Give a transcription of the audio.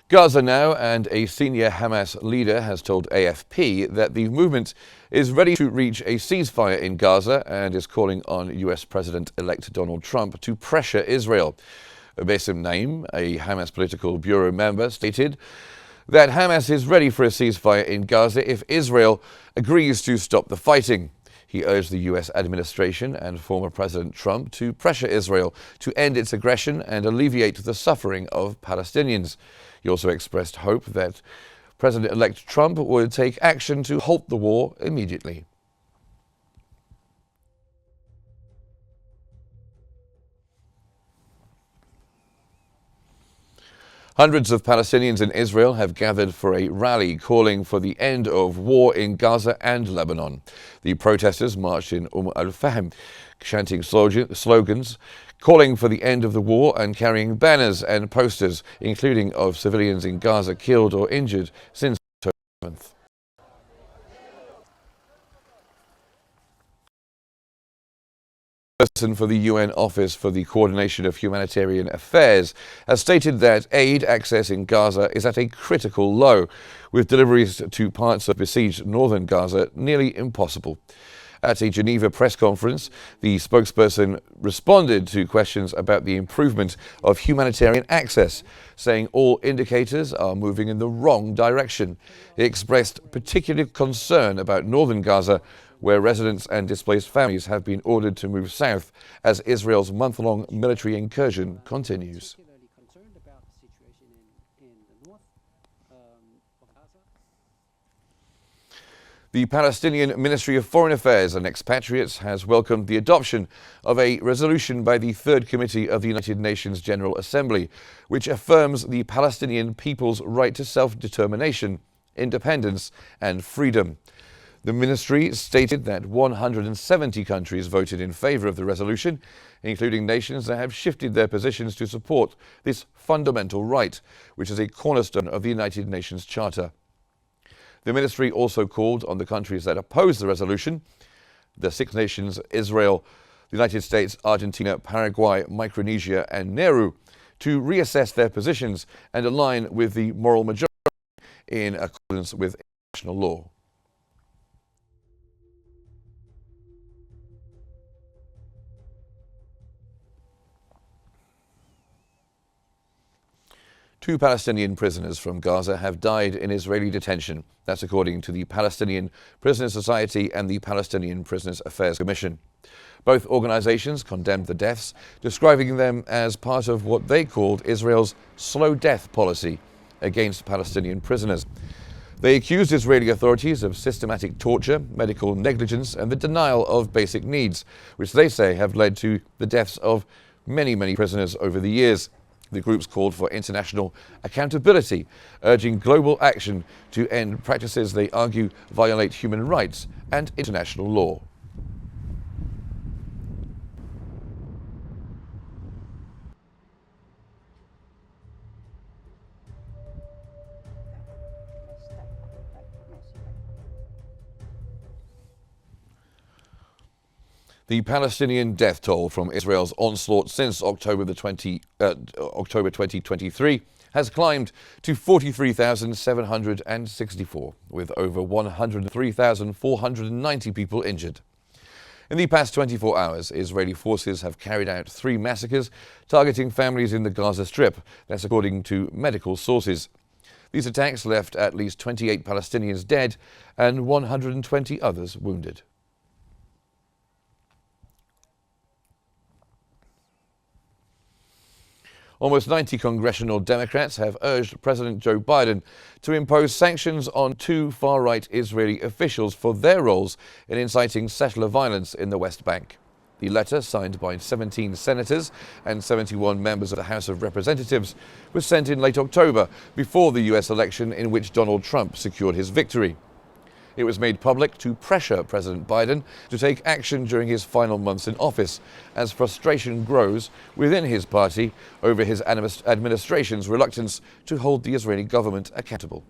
Gaza now, and a senior Hamas leader has told AFP that the movement is ready to reach a ceasefire in Gaza and is calling on US President-elect Donald Trump to pressure Israel. Bassem Naim, a Hamas political bureau member, stated that Hamas is ready for a ceasefire in Gaza if Israel agrees to stop the fighting. He urged the US administration and former President Trump to pressure Israel to end its aggression and alleviate the suffering of Palestinians. He also expressed hope that President-elect Trump would take action to halt the war immediately. Hundreds of Palestinians in Israel have gathered for a rally calling for the end of war in Gaza and Lebanon. The protesters marched in al-Fahm, chanting slogans, calling for the end of the war and carrying banners and posters, including of civilians in Gaza killed or injured since October 7th. Person for the UN Office for the Coordination of Humanitarian Affairs has stated that aid access in Gaza is at a critical low, with deliveries to parts of besieged northern Gaza nearly impossible. At a Geneva press conference, the spokesperson responded to questions about the improvement of humanitarian access, saying all indicators are moving in the wrong direction. He expressed particular concern about northern Gaza, where residents and displaced families have been ordered to move south as Israel's month-long military incursion continues. The Palestinian Ministry of Foreign Affairs and Expatriates has welcomed the adoption of a resolution by the Third Committee of the United Nations General Assembly, which affirms the Palestinian people's right to self-determination, independence and freedom. The ministry stated that 170 countries voted in favor of the resolution, including nations that have shifted their positions to support this fundamental right, which is a cornerstone of the United Nations Charter. The ministry also called on the countries that oppose the resolution, the six nations Israel, the United States, Argentina, Paraguay, Micronesia and Nauru, to reassess their positions and align with the moral majority in accordance with international law. Two Palestinian prisoners from Gaza have died in Israeli detention. That's according to the Palestinian Prisoners Society and the Palestinian Prisoners Affairs Commission. Both organizations condemned the deaths, describing them as part of what they called Israel's slow death policy against Palestinian prisoners. They accused Israeli authorities of systematic torture, medical negligence, and the denial of basic needs, which they say have led to the deaths of many prisoners over the years. The groups called for international accountability, urging global action to end practices they argue violate human rights and international law. The Palestinian death toll from Israel's onslaught since October 2023 has climbed to 43,764, with over 103,490 people injured. In the past 24 hours, Israeli forces have carried out 3 massacres targeting families in the Gaza Strip. That's according to medical sources. These attacks left at least 28 Palestinians dead and 120 others wounded. Almost 90 congressional Democrats have urged President Joe Biden to impose sanctions on 2 far-right Israeli officials for their roles in inciting settler violence in the West Bank. The letter, signed by 17 senators and 71 members of the House of Representatives, was sent in late October before the U.S. election in which Donald Trump secured his victory. It was made public to pressure President Biden to take action during his final months in office, as frustration grows within his party over his administration's reluctance to hold the Israeli government accountable.